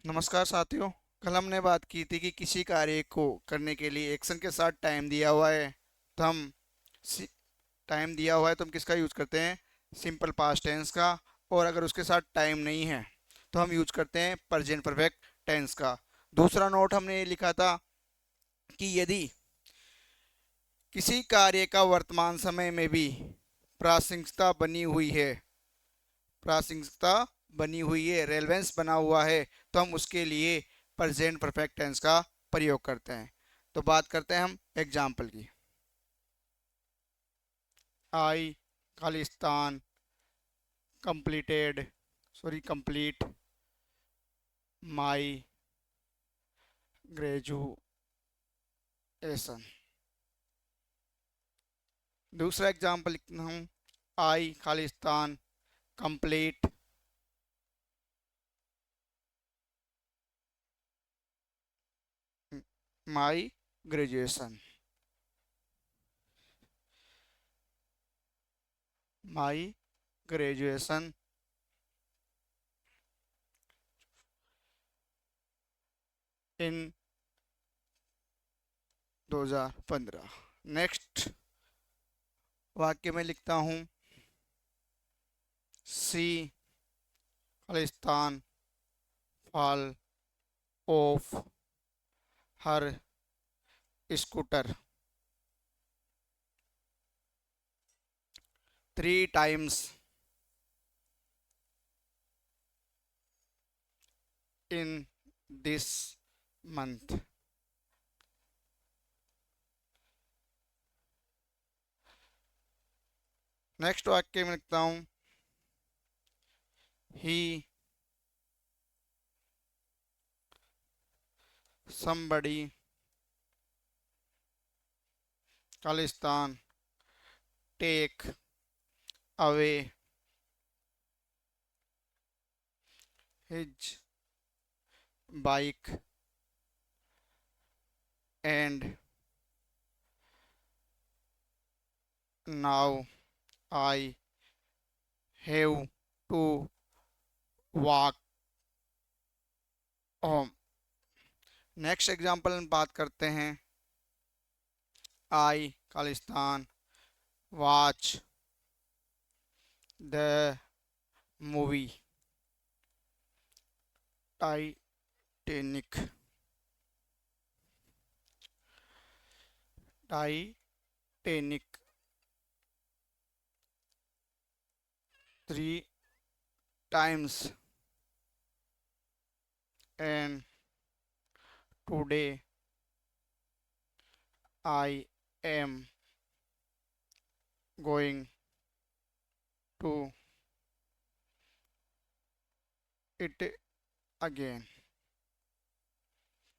नमस्कार साथियों। कल हमने बात की थी कि किसी कार्य को करने के लिए एक्शन के साथ टाइम दिया हुआ है तो हम टाइम दिया हुआ है तो हम किसका यूज करते हैं? सिंपल पास्ट टेंस का। और अगर उसके साथ टाइम नहीं है तो हम यूज करते हैं प्रेजेंट परफेक्ट टेंस का। दूसरा नोट हमने ये लिखा था कि यदि किसी कार्य का वर्तमान समय में भी प्रासंगिकता बनी हुई है प्रासंगिकता बनी हुई है, रेलेवेंस बना हुआ है, तो हम उसके लिए प्रेजेंट परफेक्ट टेंस का प्रयोग करते हैं। तो बात करते हैं हम एग्जाम्पल की। आई खालिस्तान कंप्लीट माई ग्रेजुएशन। दूसरा एग्जाम्पल लिखता हूँ। आई खालिस्तान complete my graduation. My graduation in 2015। Next वाक्य में लिखता हूँ। सी खालिस्तान fall off her scooter 3 times in this month। Next वाक्य में लिखता हूँ। ही somebody खालिस्तान take away his bike and now I have to walk home। Next example में बात करते हैं। आई खालिस्तान watch the movie Titanic. Titanic 3 times and today I am going to it again।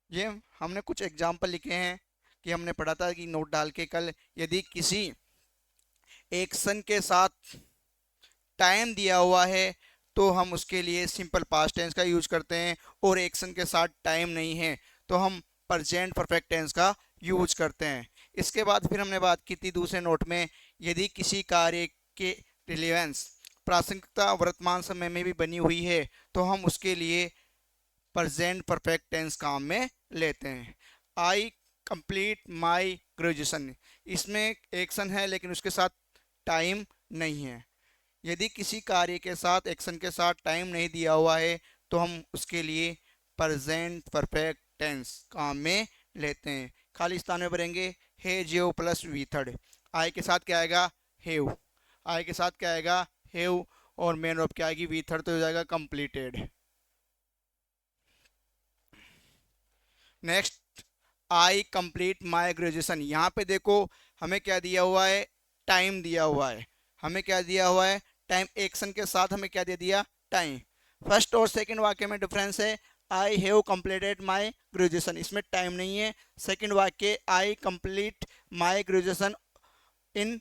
ये हमने कुछ एग्जाम्पल लिखे हैं कि हमने पढ़ा था कि नोट डाल के कल, यदि किसी एक्शन के साथ टाइम दिया हुआ है तो हम उसके लिए सिंपल पास्ट टेंस का यूज करते हैं, और एक्शन के साथ टाइम नहीं है तो हम प्रेजेंट परफेक्ट टेंस का यूज करते हैं। इसके बाद फिर हमने बात की थी दूसरे नोट में, यदि किसी कार्य के रिलेवेंस प्रासंगिकता वर्तमान समय में भी बनी हुई है तो हम उसके लिए प्रेजेंट परफेक्ट टेंस काम में लेते हैं। आई कंप्लीट माई ग्रेजुएशन, इसमें एक्शन है लेकिन उसके साथ टाइम नहीं है। यदि किसी कार्य के साथ एक्शन के साथ टाइम नहीं दिया हुआ है तो हम उसके लिए प्रेजेंट परफेक्ट टेंस काम में लेते हैं। खाली स्थान में भरेंगे है जेव प्लस वी थर्ड। आई के साथ क्या आएगा? हेव। आई के साथ क्या आएगा? हेव। और मेन वर्ब क्या आएगी? वी थर्ड, तो हो जाएगा completed. Next, I complete my graduation. यहाँ पे देखो हमें क्या दिया हुआ है? टाइम दिया हुआ है। हमें क्या दिया हुआ है? टाइम। एक्शन के साथ हमें क्या दे दिया? टाइम। फर्स्ट और सेकंड वाक्य में डिफरेंस है। I have completed my graduation, इसमें टाइम नहीं है। सेकंड वाक्य आई कंप्लीट माई ग्रेजुएशन इन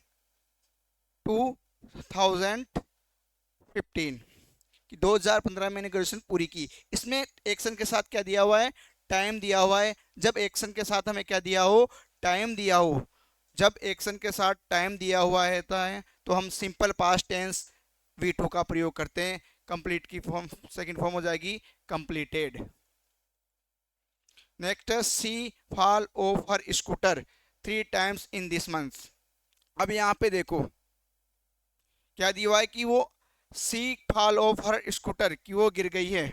2015, कि 2015 मैंने ग्रेजुएशन पूरी की। इसमें एक्शन के साथ क्या दिया हुआ है? टाइम दिया हुआ है। जब एक्शन के साथ हमें क्या दिया हो? टाइम दिया हो। जब एक्शन के साथ टाइम दिया हुआ है तो हम सिंपल पास्ट टेंस V2 का प्रयोग करते हैं। कंप्लीट की फॉर्म सेकंड फॉर्म हो जाएगी कंप्लीटेड। नेक्स्ट है she fall off her scooter 3 times in this month. अब यहाँ पे देखो क्या दिया हुआ है कि वो सी फॉल ऑफ हर स्कूटर की वो गिर गई है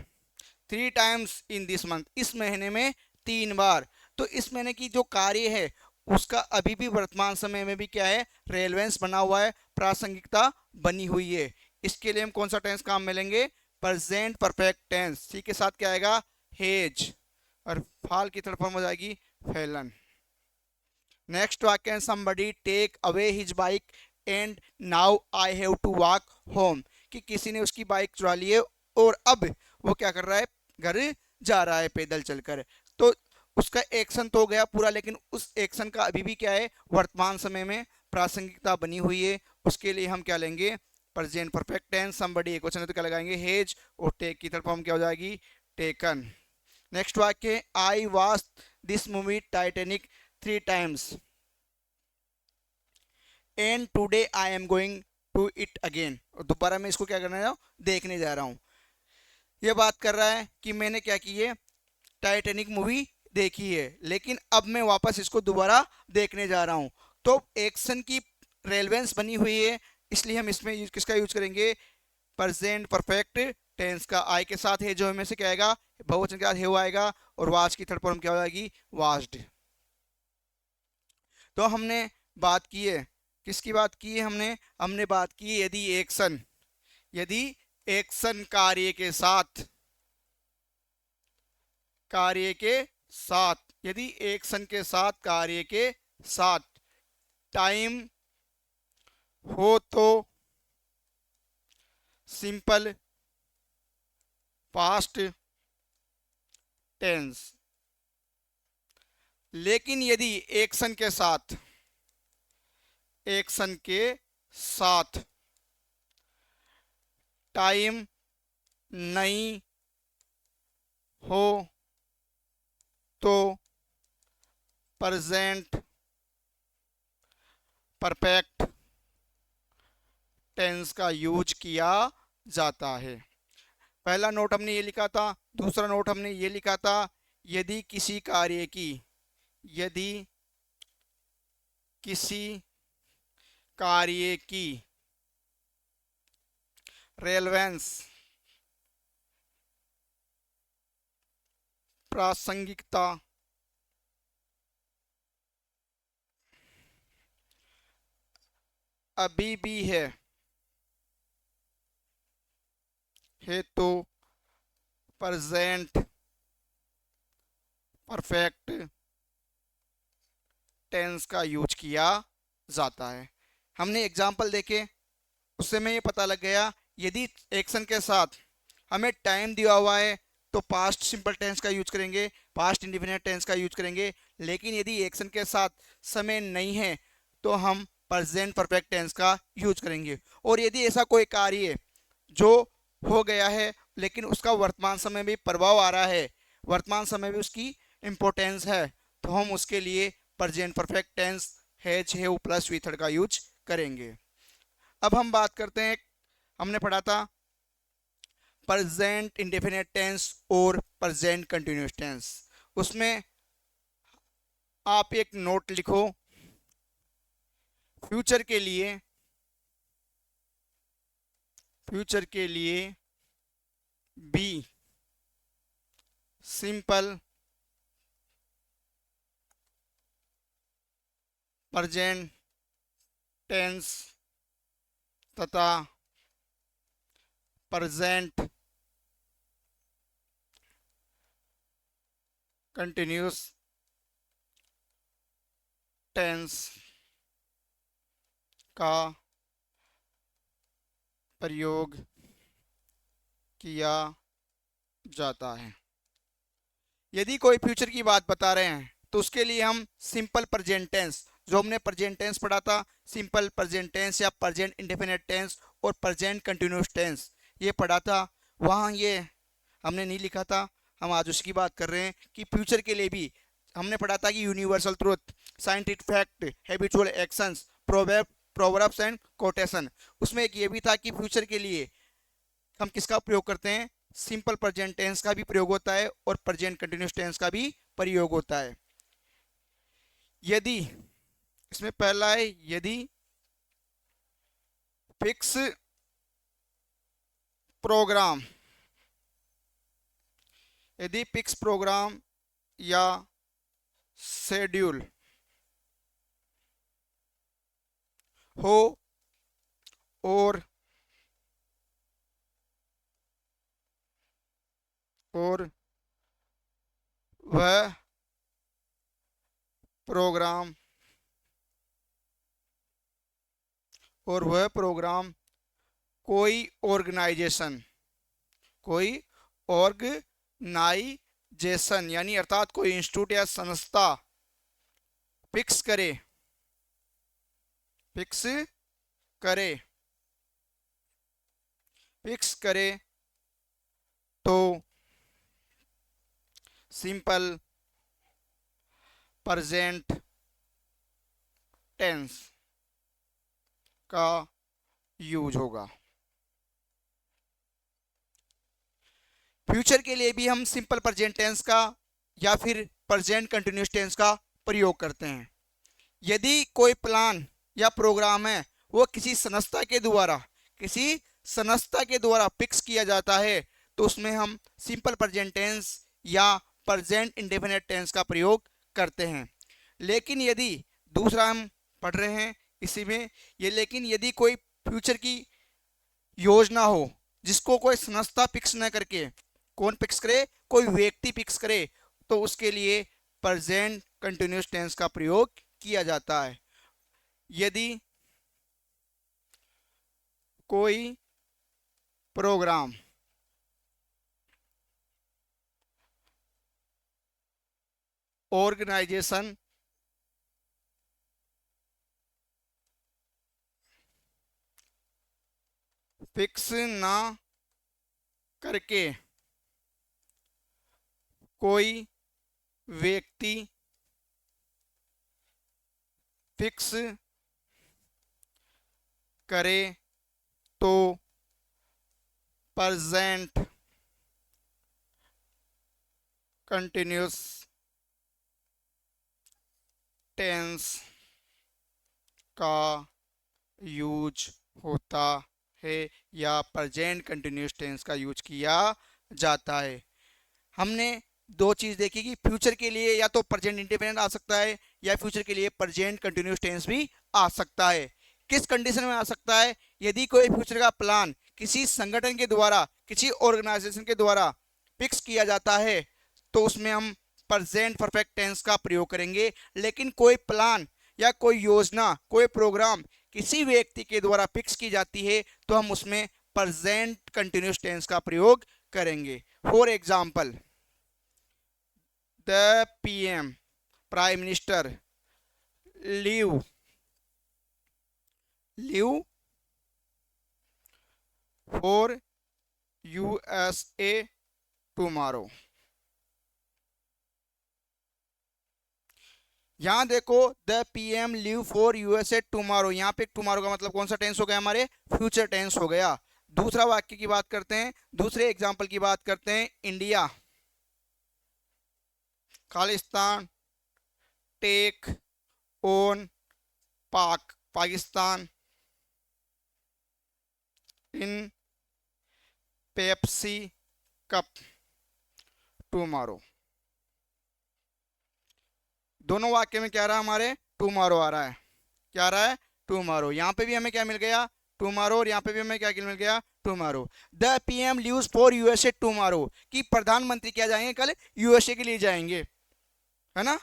3 times इन दिस मंथ, इस महीने में 3 बार। तो इस महीने की जो कार्य है उसका अभी भी वर्तमान समय में भी क्या है, रेलेवेंस बना हुआ है, प्रासंगिकता बनी हुई है। इसके लिए हम कौन सा टेंस काम में लेंगे, प्रेजेंट परफेक्ट टेंस। सी के साथ क्या आएगा, हेज, और फाल की तरफ हम हो जाएगी फैलन। नेक्स्ट वाक्य, somebody take away his bike and now I have to walk home, कि किसी ने उसकी बाइक चुरा ली है और अब वो क्या कर रहा है, घर जा रहा है पैदल चलकर। तो उसका एक्शन तो हो गया पूरा, लेकिन उस एक्शन का अभी भी क्या है, वर्तमान समय में प्रासंगिकता बनी हुई है। उसके लिए हम क्या लेंगे, प्रेजेंट परफेक्ट टेंस। समबडी एक क्वेश्चन है तो क्या लगाएंगे, हेज, और टेक की तरफ हम क्या हो जाएगी, टेकन। नेक्स्ट वाक्य, I watch this movie Titanic 3 times and today I am going to it again, और दोबारा मैं इसको क्या करने जा रहा हूँ, देखने जा रहा हूँ। ये बात कर रहा है कि मैंने क्या की है, टाइटैनिक मूवी देखी है, लेकिन अब मैं वापस इसको दोबारा देखने जा रहा हूँ। तो एक्शन की रेलेवेंस बनी हुई है, इसलिए हम इसमें किसका यूज करेंगे, प्रेजेंट परफेक्ट टेंस का। आई के साथ है जो हमें से क्या आएगा, बहुवचन के साथ है आएगा, और वाच की थर्ड फॉर्म क्या हो जाएगी, वाच्ड। तो हमने बात की है, किसकी बात की है हमने, हमने बात की है यदि एक्शन कार्य के साथ, यदि एक्शन के साथ कार्य के साथ टाइम हो तो सिंपल पास्ट टेंस, लेकिन यदि एक्शन के साथ टाइम नहीं हो तो प्रेजेंट परफेक्ट टेंस का यूज किया जाता है। पहला नोट हमने ये लिखा था, दूसरा नोट हमने ये लिखा था, यदि किसी कार्य की रेलेवेंस, प्रासंगिकता अभी भी है तो प्रेजेंट परफेक्ट टेंस का यूज किया जाता है। हमने एग्जाम्पल देखे, उससे में ये पता लग गया, यदि एक्शन के साथ हमें टाइम दिया हुआ है तो पास्ट सिंपल टेंस का यूज करेंगे, पास्ट इंडिफिनिट टेंस का यूज करेंगे, लेकिन यदि एक्शन के साथ समय नहीं है तो हम प्रेजेंट परफेक्ट टेंस का यूज करेंगे। और यदि ऐसा कोई कार्य जो हो गया है लेकिन उसका वर्तमान समय में प्रभाव आ रहा है, वर्तमान समय में उसकी इंपॉर्टेंस है, तो हम उसके लिए present perfect tense has have plus V third का यूज करेंगे। अब हम बात करते हैं, हमने पढ़ा था प्रेजेंट इंडेफिनिट टेंस और प्रेजेंट कंटिन्यूअस टेंस। उसमें आप एक नोट लिखो, फ्यूचर के लिए बी सिंपल प्रेजेंट टेंस तथा प्रेजेंट कंटिन्यूअस टेंस का प्रयोग किया जाता है। यदि कोई फ्यूचर की बात बता रहे हैं तो उसके लिए हम सिंपल प्रेजेंट टेंस, जो हमने प्रेजेंट टेंस पढ़ा था, सिंपल प्रेजेंट टेंस या प्रेजेंट इंडेफिनिट टेंस और प्रेजेंट कंटिन्यूअस टेंस, ये पढ़ा था। वहाँ ये हमने नहीं लिखा था, हम आज उसकी बात कर रहे हैं कि फ्यूचर के लिए भी हमने पढ़ा था कि universal truth, scientific fact, habitual actions, proverbs and quotation. उसमें एक ये भी था कि फ्यूचर के लिए हम किसका प्रयोग करते हैं, सिंपल प्रेजेंट टेंस का भी प्रयोग होता है और प्रेजेंट कंटिन्यूअस टेंस का भी प्रयोग होता है। यदि इसमें पहला है यदि फिक्स प्रोग्राम, यदि फिक्स प्रोग्राम या शेड्यूल हो और वह प्रोग्राम कोई ऑर्गेनाइजेशन यानी अर्थात कोई इंस्टीट्यूट या संस्था फिक्स करे फिक्स करे तो सिंपल प्रेजेंट टेंस का यूज होगा। फ्यूचर के लिए भी हम सिंपल प्रेजेंट टेंस का या फिर प्रेजेंट कंटिन्यूअस टेंस का प्रयोग करते हैं। यदि कोई प्लान या प्रोग्राम है वो किसी संस्था के द्वारा फिक्स किया जाता है तो उसमें हम सिंपल प्रेजेंट टेंस या प्रेजेंट इंडेफिनिट टेंस का प्रयोग करते हैं। लेकिन यदि दूसरा हम पढ़ रहे हैं इसी में लेकिन यदि कोई फ्यूचर की योजना हो जिसको कोई संस्था फिक्स न करके कौन फिक्स करे, कोई व्यक्ति फिक्स करे, तो उसके लिए प्रेजेंट कंटिन्यूअस टेंस का प्रयोग किया जाता है। यदि कोई प्रोग्राम ऑर्गेनाइजेशन फिक्स ना करके कोई व्यक्ति फिक्स करे तो प्रेजेंट कंटिन्यूअस टेंस का यूज होता है या प्रेजेंट कंटिन्यूअस टेंस का यूज किया जाता है। हमने दो चीज़ देखी कि फ्यूचर के लिए या तो प्रेजेंट इंडेफिनिट आ सकता है या फ्यूचर के लिए प्रेजेंट कंटिन्यूअस टेंस भी आ सकता है। किस कंडीशन में आ सकता है? यदि कोई फ्यूचर का प्लान किसी संगठन के द्वारा, किसी ऑर्गेनाइजेशन के द्वारा फिक्स किया जाता है तो उसमें हम प्रेजेंट परफेक्ट टेंस का प्रयोग करेंगे। लेकिन कोई प्लान या कोई योजना, कोई प्रोग्राम किसी व्यक्ति के द्वारा फिक्स की जाती है तो हम उसमें प्रेजेंट कंटिन्यूअस टेंस का प्रयोग करेंगे। For example, the PM prime minister leave for USA tomorrow. यहां देखो, the PM leave for USA tomorrow, यहाँ पे टुमारो का मतलब कौन सा टेंस हो गया? हमारे फ्यूचर टेंस हो गया। दूसरा वाक्य की बात करते हैं, दूसरे एग्जाम्पल की बात करते हैं। इंडिया खालिस्तान take on Pakistan in Pepsi cup tomorrow. दोनों वाक्य में क्या रहा? हमारे टुमारो आ रहा है। क्या आ रहा है? टुमारो। यहाँ पे भी हमें क्या मिल गया? टुमारो। और यहाँ पे भी हमें क्या मिल गया? Tomorrow. The PM leaves for USA tomorrow, कि प्रधानमंत्री क्या जाएंगे? कल यूएसए के लिए जाएंगे, है ना?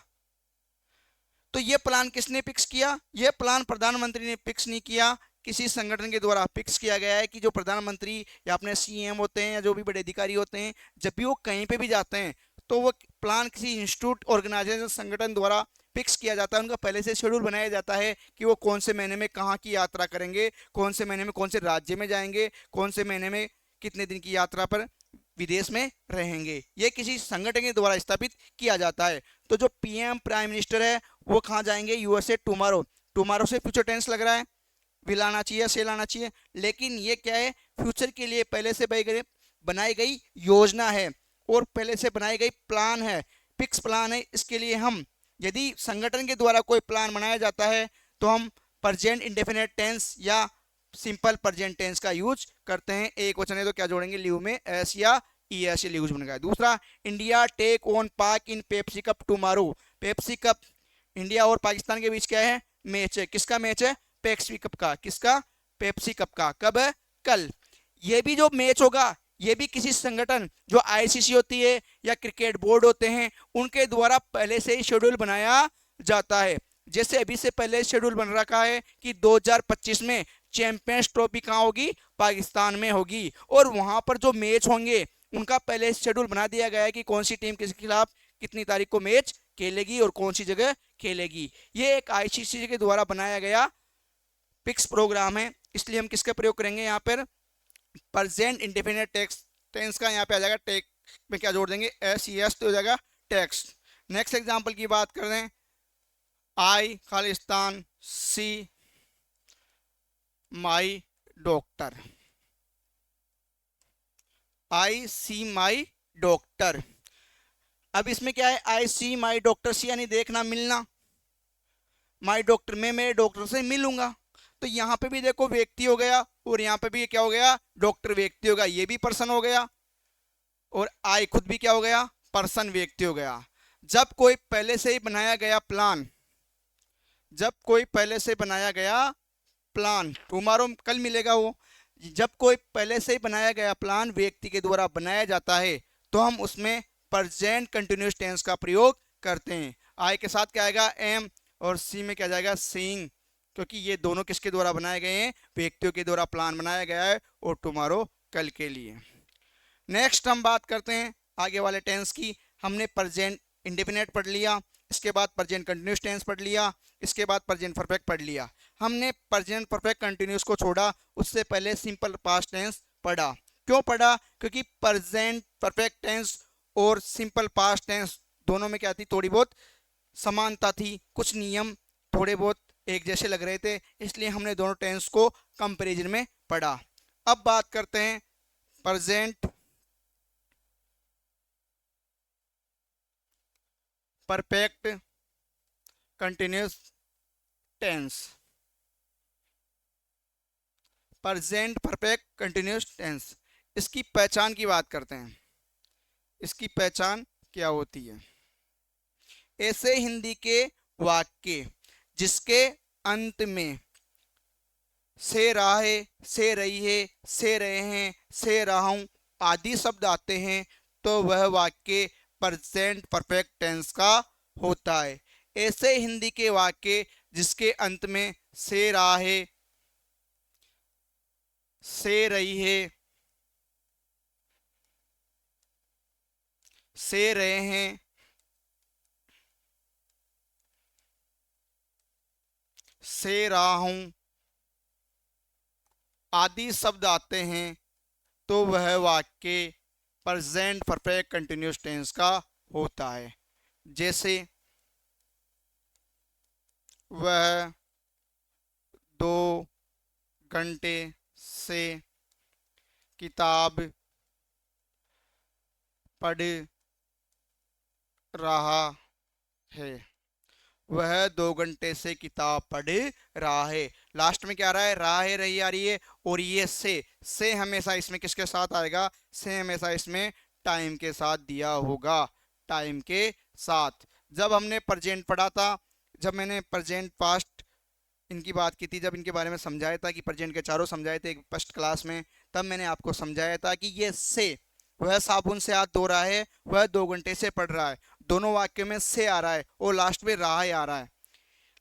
तो ये प्लान किसने फिक्स किया? ये प्लान प्रधानमंत्री ने फिक्स नहीं किया, किसी संगठन के द्वारा फिक्स किया गया है कि जो प्रधानमंत्री या अपने सीएम होते हैं या जो भी बड़े अधिकारी होते हैं, जब भी वो कहीं पे भी जाते हैं तो वो प्लान किसी इंस्टीट्यूट, ऑर्गेनाइजेशन, संगठन द्वारा फिक्स किया जाता है। उनका पहले से शेड्यूल बनाया जाता है कि वो कौन से महीने में कहाँ की यात्रा करेंगे, कौन से महीने में कौन से राज्य में जाएंगे, कौन से महीने में कितने दिन की यात्रा पर विदेश में रहेंगे। ये किसी संगठन के द्वारा स्थापित किया जाता है। तो जो पीएम प्राइम मिनिस्टर है वो कहाँ जाएंगे? USA tomorrow. टुमारो से फ्यूचर टेंस लग रहा है, विल आना चाहिए, सेल आना चाहिए, लेकिन ये क्या है? फ्यूचर के लिए पहले से बनाई गई योजना है और पहले से बनाई गई प्लान है। फिक्स प्लान है, इसके लिए हम यदि संगठन के द्वारा कोई प्लान बनाया जाता है तो हम प्रेजेंट इंडेफिनिट टेंस या सिंपल प्रेजेंट टेंस का यूज करते हैं। एक वचन है तो क्या जोड़ेंगे, लिव में एस या ई एस यूज बनेगा। दूसरा, India take on Pak in Pepsi cup tomorrow. Pepsi cup, India और पाकिस्तान के बीच क्या है, मैच है। किसका मैच है, पेप्सी कप का। किसका, पेप्सी कप का। कब है, कल। ये भी जो मैच होगा ये भी किसी संगठन, जो आईसीसी होती है या क्रिकेट बोर्ड होते हैं, उनके द्वारा पहले से ही शेड्यूल बनाया जाता है। जैसे अभी से पहले शेड्यूल बन रखा है कि 2025 में चैंपियंस ट्रॉफी कहाँ होगी, पाकिस्तान में होगी, और वहां पर जो मैच होंगे उनका पहले शेड्यूल बना दिया गया है कि कौन सी टीम किसके खिलाफ कितनी तारीख को मैच खेलेगी और कौन सी जगह खेलेगी। ये एक आईसीसी के द्वारा बनाया गया फिक्स प्रोग्राम है, इसलिए हम किसका प्रयोग करेंगे यहाँ पर, प्रेजेंट इंडेफिनिट टेंस का। यहाँ पे आ जाएगा टेक में क्या जोड़ देंगे, एस ई एस, तो हो जाएगा टेक्स। नेक्स्ट एग्जांपल की बात कर रहे हैं, आई खालिस्तान see my doctor. I see my doctor. अब इसमें क्या है, आई सी माई डॉक्टर, सी यानी देखना मिलना, माई डॉक्टर में मेरे डॉक्टर से मिलूंगा। तो यहाँ पे भी देखो व्यक्ति हो गया और यहाँ पे भी क्या हो गया, डॉक्टर व्यक्ति हो गया, ये भी पर्सन हो गया, और आई खुद भी क्या हो गया, पर्सन व्यक्ति हो गया। जब कोई पहले से ही बनाया गया प्लान, जब कोई पहले से बनाया गया प्लान, टुमारो कल मिलेगा वो, जब कोई पहले से ही बनाया गया प्लान व्यक्ति के द्वारा बनाया जाता है तो हम उसमें प्रेजेंट कंटिन्यूअस टेंस का प्रयोग करते हैं। आई के साथ क्या आएगा, एम, और सी में क्या जाएगा, सीइंग, क्योंकि ये दोनों किसके द्वारा बनाए गए हैं, व्यक्तियों के द्वारा प्लान बनाया गया है, और टुमारो कल के लिए। नेक्स्ट हम बात करते हैं आगे वाले टेंस की। हमने प्रेजेंट इंडेफिनिट पढ़ लिया, इसके बाद प्रेजेंट कंटिन्यूअस टेंस पढ़ लिया, इसके बाद प्रेजेंट परफेक्ट पढ़ लिया। हमने प्रेजेंट परफेक्ट कंटिन्यूअस को छोड़ा, उससे पहले सिंपल पास्ट टेंस पढ़ा। क्यों पढ़ा, क्योंकि प्रेजेंट परफेक्ट टेंस और सिंपल पास्ट टेंस दोनों में क्या थी, थोड़ी बहुत समानता थी, कुछ नियम थोड़े बहुत एक जैसे लग रहे थे, इसलिए हमने दोनों टेंस को कंपैरिजन में पढ़ा। अब बात करते हैं present perfect continuous tense. Present perfect continuous tense, इसकी पहचान की बात करते हैं। इसकी पहचान क्या होती है, ऐसे हिंदी के वाक्य जिसके अंत में से रहा है, से रही है, से रहे हैं, से रहा हूं आदि शब्द आते हैं तो वह वाक्य प्रेजेंट परफेक्ट टेंस का होता है। ऐसे हिंदी के वाक्य जिसके अंत में से रहा है, से रही है, से रहे हैं, से रहा हूं आदि शब्द आते हैं तो वह वाक्य प्रेजेंट परफेक्ट कंटिन्यूअस टेंस का होता है। जैसे वह 2 घंटे से किताब पढ़ रहा है, वह 2 घंटे से किताब पढ़ रहा है। लास्ट में क्या आ रहा है, रहा है, रही आ रही है, और ये से हमेशा इसमें किसके साथ आएगा, से हमेशा इसमें टाइम के साथ दिया होगा, टाइम के साथ। जब हमने प्रेजेंट पढ़ा था, जब मैंने प्रेजेंट पास्ट इनकी बात की थी, जब इनके बारे में समझाया था कि प्रेजेंट के चारों समझाए थे फर्स्ट क्लास में, तब मैंने आपको समझाया था कि ये से, वह साबुन से हाथ धो रहा है, वह 2 घंटे से पढ़ रहा है, दोनों वाक्य में से आ रहा है और लास्ट में रहा है आ रहा है।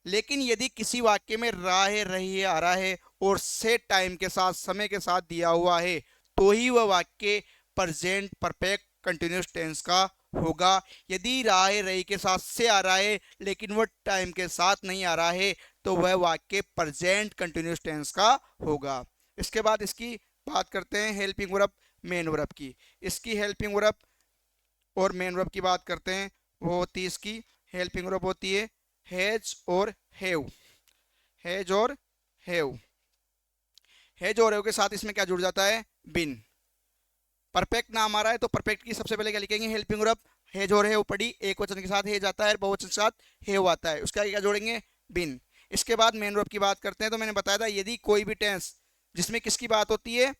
लेकिन यदि किसी वाक्य में रहा है, रही है आ रहा है और से टाइम के साथ, समय के साथ दिया हुआ है, तो ही वह वाक्य प्रेजेंट परफेक्ट कंटिन्यूअस टेंस का होगा। यदि रहा है, रही के साथ से आ रहा है लेकिन वह टाइम के साथ नहीं आ रहा है तो वह वाक्य प्रेजेंट कंटिन्यूअस टेंस का होगा। इसके बाद इसकी बात करते हैं हेल्पिंग वर्ब, मेन वर्ब की। इसकी हेल्पिंग वर्ब और मेन वर्ब की बात करते हैं, वो होती है, इसकी हेल्पिंग वर्ब होती है हैज और हैव। हैज और हैव, हैज और हैव के साथ इसमें क्या जुड़ जाता है, बिन। परफेक्ट नाम आ रहा है तो परफेक्ट की सबसे पहले क्या लिखेंगे, हेल्पिंग वर्ब हेज और हेव पढ़ी, एक वचन के साथ हेज आता है, बहुवचन के साथ हेव आता है, उसके आगे क्या जोड़ेंगे, बिन। इसके बाद मेन वर्ब की बात करते हैं। तो मैंने बताया था यदि कोई भी टेंस जिसमें किसकी बात होती है,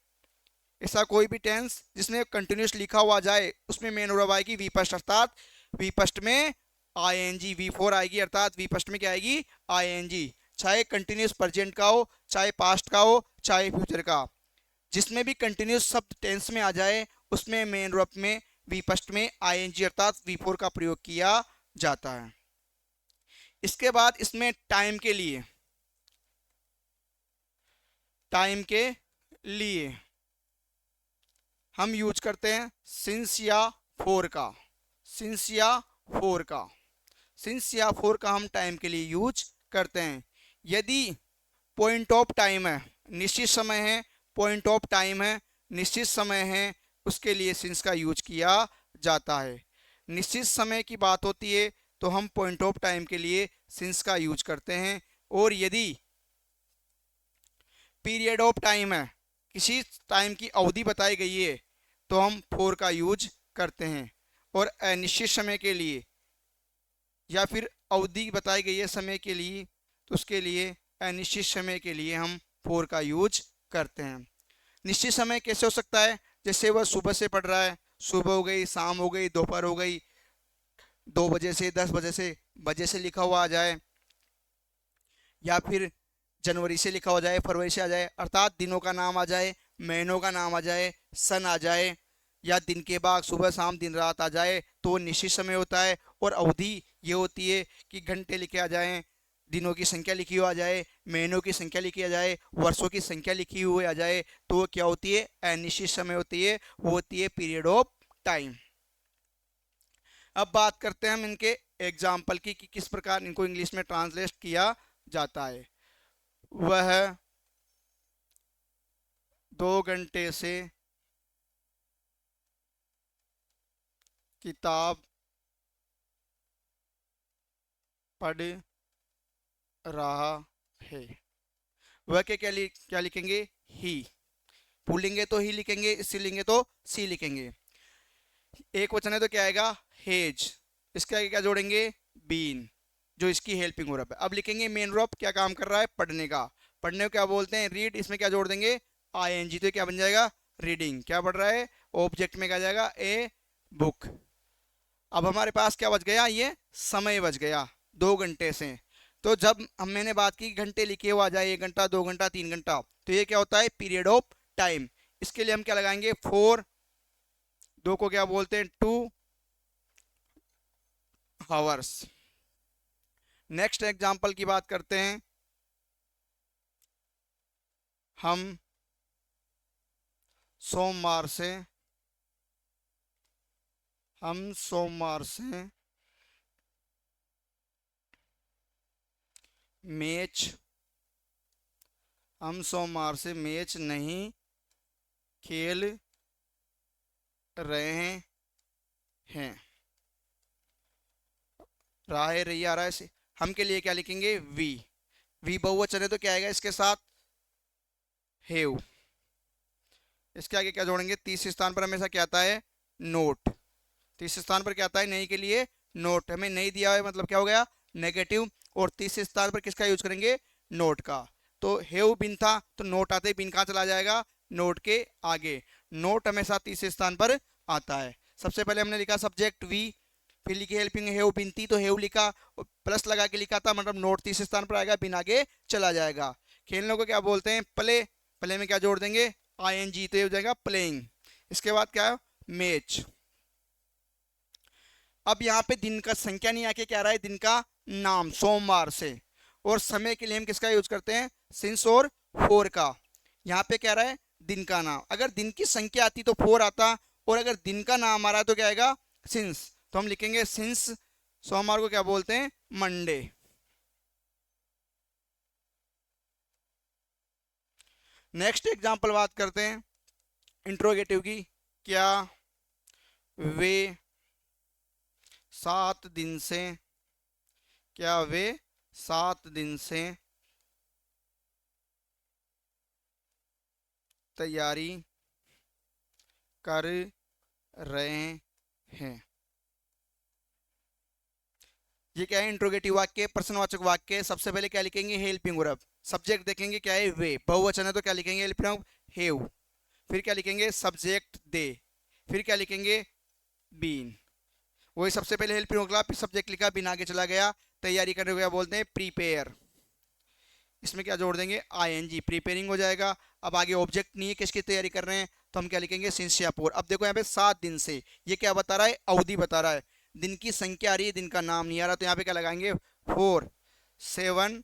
ऐसा कोई भी टेंस जिसमें कंटिन्यूस लिखा हुआ जाए उसमें मेन वर्ब आएगी वी फर्स्ट, अर्थात वी फर्स्ट में आईएनजी, वी फोर आएगी अर्थात वी फर्स्ट में क्या आएगी, आईएनजी। चाहे कंटिन्यूस प्रेजेंट का हो, चाहे पास्ट का हो, चाहे फ्यूचर का, जिसमें भी कंटिन्यूस शब्द टेंस में आ जाए उसमें मेन वर्ब में वी फर्स्ट में आईएनजी अर्थात वी फोर का प्रयोग किया जाता है। इसके बाद इसमें टाइम के लिए हम यूज करते हैं सिंस या फोर का, सिंस या फोर का, सिंस या फोर का हम टाइम के लिए यूज करते हैं। यदि पॉइंट ऑफ टाइम है, निश्चित समय है, पॉइंट ऑफ टाइम है, निश्चित समय है, उसके लिए सिंस का यूज किया जाता है। निश्चित समय की बात होती है तो हम पॉइंट ऑफ टाइम के लिए सिंस का यूज करते हैं। और यदि पीरियड ऑफ टाइम है, किसी टाइम की अवधि बताई गई है, तो हम फोर का यूज करते हैं। और अनिश्चित समय के लिए या फिर अवधि बताई गई है समय के लिए, तो उसके लिए अनिश्चित समय के लिए हम फोर का यूज करते हैं। निश्चित समय कैसे हो सकता है, जैसे वह सुबह से पढ़ रहा है, सुबह हो गई, शाम हो गई, दोपहर हो गई, 2 बजे से, 10 बजे से लिखा हुआ आ जाए, या फिर जनवरी से लिखा हो जाए, फरवरी से आ जाए, अर्थात दिनों का नाम आ जाए, महीनों का नाम आ जाए, सन आ जाए, या दिन के बाद सुबह शाम दिन रात आ जाए तो निश्चित समय होता है। और अवधि ये होती है कि घंटे लिखे आ जाएं, दिनों की संख्या लिखी हुई आ जाए, महीनों की संख्या लिखी आ जाए, वर्षों की संख्या लिखी हुई आ जाए, तो वो क्या होती है, अनिश्चित समय होती है, वो होती है पीरियड ऑफ टाइम। अब बात करते हैं हम इनके एग्जाम्पल की कि किस प्रकार इनको इंग्लिश में ट्रांसलेट किया जाता है। वह 2 घंटे से किताब पढ़ रहा है। वह के क्या लिखेंगे, ही। पुल्लिंग है तो ही लिखेंगे, स्त्रीलिंग है तो सी लिखेंगे। एक वचन है तो क्या आएगा, हेज। इसके आगे क्या जोड़ेंगे, बीन, जो इसकी हेल्पिंग वर्ब है। अब लिखेंगे मेन वर्ब क्या काम कर रहा है, पढ़ने का। पढ़ने को क्या बोलते हैं, रीड। इसमें क्या जोड़ देंगे, आईएनजी, तो क्या बन जाएगा, रीडिंग। क्या पढ़ रहा है, ऑब्जेक्ट में क्या जाएगा, ए बुक। अब हमारे पास क्या बच गया, ये समय बच गया 2 घंटे से। तो जब मैंने बात की घंटे लिखे हुआ आ जाए, 1 घंटा, 2 घंटा, 3 घंटा, तो ये क्या होता है, पीरियड ऑफ टाइम। इसके लिए हम क्या लगाएंगे, 4, 2 को क्या बोलते हैं, 2 आवर्स। नेक्स्ट एग्जाम्पल की बात करते हैं। हम सोमवार से हम सोमवार से मैच हम सोमवार से मैच नहीं खेल रहे हैं। राह रही आ रहा है से हम के लिए क्या लिखेंगे, वी बहुवचन है तो क्या आएगा इसके साथ, हेव। इसके आगे क्या जोड़ेंगे, तीसरे स्थान पर हमेशा क्या आता है, नोट। तीसरे स्थान पर क्या आता है, नहीं के लिए नोट। हमें नहीं दिया है मतलब क्या हो गया, नेगेटिव। और तीसरे स्थान पर किसका यूज करेंगे, नोट का। तो हेव बिन था तो नोट आते ही बिन कहाँ चला जाएगा, नोट के आगे। नोट हमेशा तीसरे स्थान पर आता है। सबसे पहले हमने लिखा सब्जेक्ट वी, फिर लिखी हेल्पिंग हेव बिन थी तो हेव लिखा, प्लस लगा के लिखा था, मतलब नोट तीसरे स्थान पर आएगा, बिन आगे चला जाएगा। खेलने को क्या बोलते हैं, प्ले। प्ले में क्या जोड़ देंगे, आईएनजी, तो ये हो जाएगा प्लेइंग। इसके बाद क्या है, मैच। अब यहाँ पे दिन का संख्या नहीं आके क्या रहा है, दिन का नाम, सोमवार से। और समय के लिए हम किसका यूज करते हैं, सिंस और फोर का। यहाँ पे क्या रहा है, दिन का नाम। अगर दिन की संख्या आती तो फोर आता, और अगर दिन का नाम आ रहा है तो क्या आएगा, सिंस। तो हम लिखेंगे सिंस सोमवार को क्या बोलते हैं, मंडे। नेक्स्ट एग्जाम्पल बात करते हैं इंट्रोगेटिव की। क्या वे 7 दिन से क्या वे 7 दिन से तैयारी कर रहे हैं। ये क्या है, इंट्रोगेटिव वाक्य, प्रश्नवाचक वाक्य। सबसे पहले क्या लिखेंगे, हेल्पिंग वर्ब। सब्जेक्ट देखेंगे क्या है, वे। बहुवचन है तो क्या लिखेंगे, हेल्पिंग वर्ब हैव। फिर क्या लिखेंगे, सब्जेक्ट दे। फिर क्या लिखेंगे, बीन। वही सबसे पहले हेल्पिंग वर्ब, फिर सब्जेक्ट लिखा, बीन आगे चला गया। तैयारी करने को क्या बोलते हैं, प्रीपेयर। इसमें क्या जोड़ देंगे, आईएनजी, प्रिपेयरिंग हो जाएगा। अब आगे ऑब्जेक्ट नहीं है, किसकी तैयारी कर रहे हैं, तो हम क्या लिखेंगे, सिंस या फोर। अब देखो यहाँ पे 7 दिन से, ये क्या बता रहा है, अवधि बता रहा है। दिन की संख्या आ रही है, दिन का नाम नहीं आ रहा, तो यहाँ पे क्या लगाएंगे, 4 7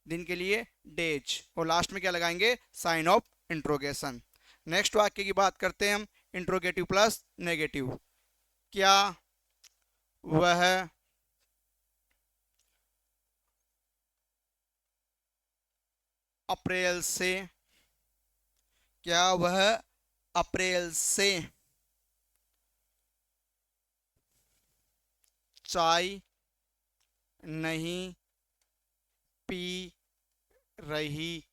दिन के लिए डेज, और लास्ट में क्या लगाएंगे, साइन ऑफ इंट्रोगेशन। नेक्स्ट वाक्य की बात करते हैं हम, इंट्रोगेटिव प्लस नेगेटिव। क्या वह अप्रैल से, क्या वह अप्रैल से चाय नहीं पी रही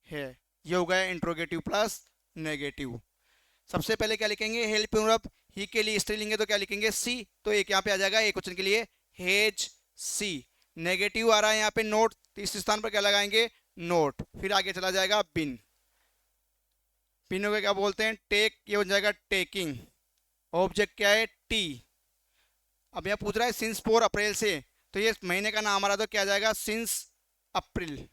है। ये हो गया इंट्रोगेटिव प्लस नेगेटिव। सबसे पहले क्या लिखेंगे, हेल्पिंग वर्ब, ही के लिए स्त्रीलिंग है तो क्या लिखेंगे, सी। तो एक यहाँ पे आ जाएगा, एक क्वेश्चन के लिए हेज सी। नेगेटिव आ रहा है यहाँ पे नोट, तो इस स्थान पर क्या लगाएंगे, नोट। फिर आगे चला जाएगा बिन। बिन को क्या बोलते हैं, टेक, ये हो जाएगा टेकिंग। ऑब्जेक्ट क्या है, टी। अब यहाँ पूछ रहा है सिंस 4 अप्रैल से, तो ये महीने का नाम आ रहा, तो क्या आ जाएगा, सिंस अप्रैल।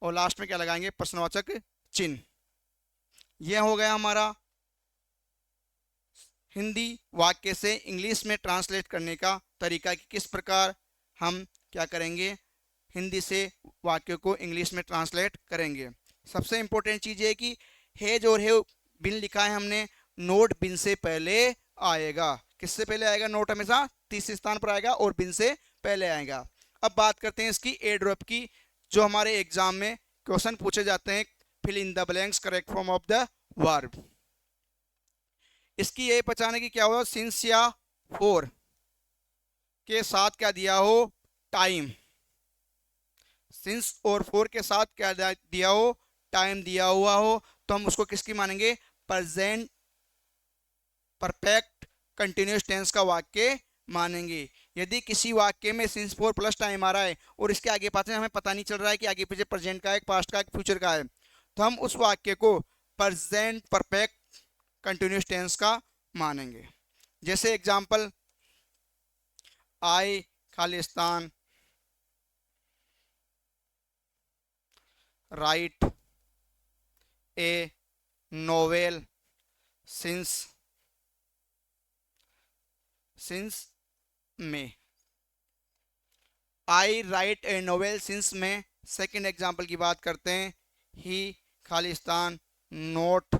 और लास्ट में क्या लगाएंगे, प्रश्नवाचक चिन्ह। यह हो गया हमारा हिंदी वाक्य से इंग्लिश में ट्रांसलेट करने का तरीका, कि किस प्रकार हम क्या करेंगे, हिंदी से वाक्य को इंग्लिश में ट्रांसलेट करेंगे। सबसे इंपॉर्टेंट चीज़ ये है कि हेज और हेव बिन लिखा है हमने, नोट बिन से पहले आएगा। किससे पहले आएगा, नोट हमेशा तीसरे स्थान पर आएगा और बिन से पहले आएगा। अब बात करते हैं इसकी एडवर्ब की, जो हमारे एग्जाम में क्वेश्चन पूछे जाते हैं, fill in the blanks, correct form of the verb. इसकी यही पहचान है कि क्या हो, सिंस या फोर के साथ क्या दिया हो, टाइम। सिंस और फोर के साथ क्या दिया हो, टाइम दिया हुआ हो, तो हम उसको किसकी मानेंगे, प्रेजेंट परफेक्ट कंटिन्यूअस टेंस का वाक्य मानेंगे। यदि किसी वाक्य में सिंस फोर प्लस टाइम आ रहा है और इसके आगे पास हमें पता नहीं चल रहा है कि आगे पीछे प्रेजेंट का है, पास्ट का है, फ्यूचर का है, तो हम उस वाक्य को प्रेजेंट परफेक्ट कंटिन्यूअस टेंस का मानेंगे। जैसे एग्जांपल, आई खालिस्तान राइट ए नोवेल सिंस में। I write a novel since में। सेकेंड एग्जाम्पल की बात करते हैं, ही खालिस्तान not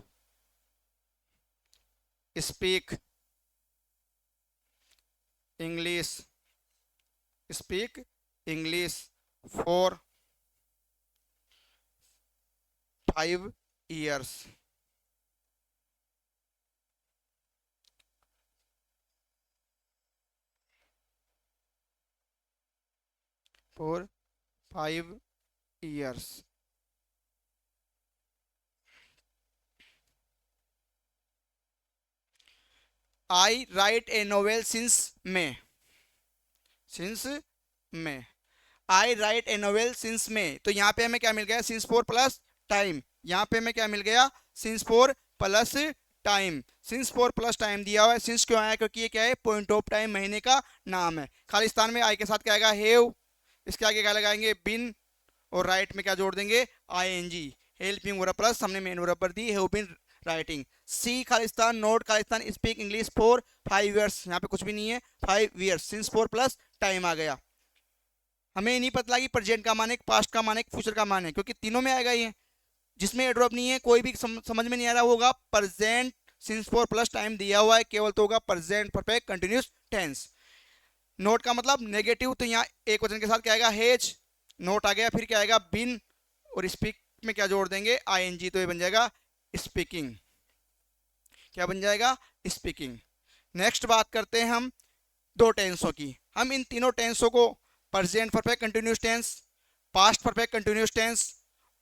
speak English for 5 years। For 5 years। I write a novel since में। I write a novel since में, तो यहाँ पे हमें क्या मिल गया, सिंस फोर प्लस टाइम। यहाँ पे हमें क्या मिल गया, since four plus time. Since four plus time दिया हुआ है। सिंस क्यों आया, क्योंकि ये क्या है, पॉइंट ऑफ टाइम, महीने का नाम है। खालिस्तान में आई के साथ क्या आएगा, हेव। इसके आगे क्या लगाएंगे, बिन। और राइट में क्या जोड़ देंगे, आईएनजी। हेल्पिंग वर्ब प्लस हमने मेन वर्ब पर दी, have been writing. See Khalistan not Khalistan speak English for 5 years। यहाँ पे कुछ भी नहीं है, 5 years। Since four plus time आ गया। हमें नहीं पता कि प्रेजेंट का माने, पास्ट का माने, फ्यूचर का माने, क्योंकि तीनों में आएगा ये। जिसमें एडवर्ब नहीं है, कोई भी समझ में नहीं आ रहा होगा, present since four plus time दिया हुआ है केवल, तो होगा present perfect continuous tense. Note का मतलब नेगेटिव, तो यहाँ एक वचन के साथ क्या आएगा, हेज। नोट आ गया, फिर क्या आएगा, बिन। और स्पीक में क्या जोड़ देंगे, आईएनजी, तो ये बन जाएगा स्पीकिंग। क्या बन जाएगा, स्पीकिंग। नेक्स्ट बात करते हैं हम दो टेंसों की। हम इन तीनों टेंसों को, present perfect continuous tense, past perfect continuous tense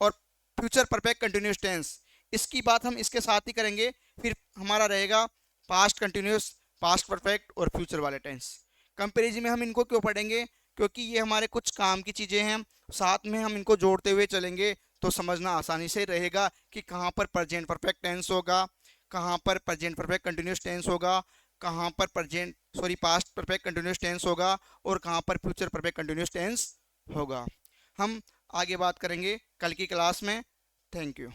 और फ्यूचर परफेक्ट कंटिन्यूअस टेंस, इसकी बात हम इसके साथ ही करेंगे। फिर हमारा रहेगा पास्ट कंटिन्यूअस, पास्ट परफेक्ट और फ्यूचर वाले टेंस। कंपेरिजन में हम इनको क्यों पढ़ेंगे, क्योंकि ये हमारे कुछ काम की चीज़ें हैं, साथ में हम इनको जोड़ते हुए चलेंगे तो समझना आसानी से रहेगा कि कहाँ पर प्रेजेंट परफेक्ट टेंस होगा, कहाँ पर प्रेजेंट परफेक्ट कंटिन्यूस टेंस होगा, कहाँ पर पास्ट परफेक्ट कंटिन्यूस टेंस होगा और कहाँ पर फ्यूचर परफेक्ट कंटिन्यूस टेंस होगा। हम आगे बात करेंगे कल की क्लास में। Thank you.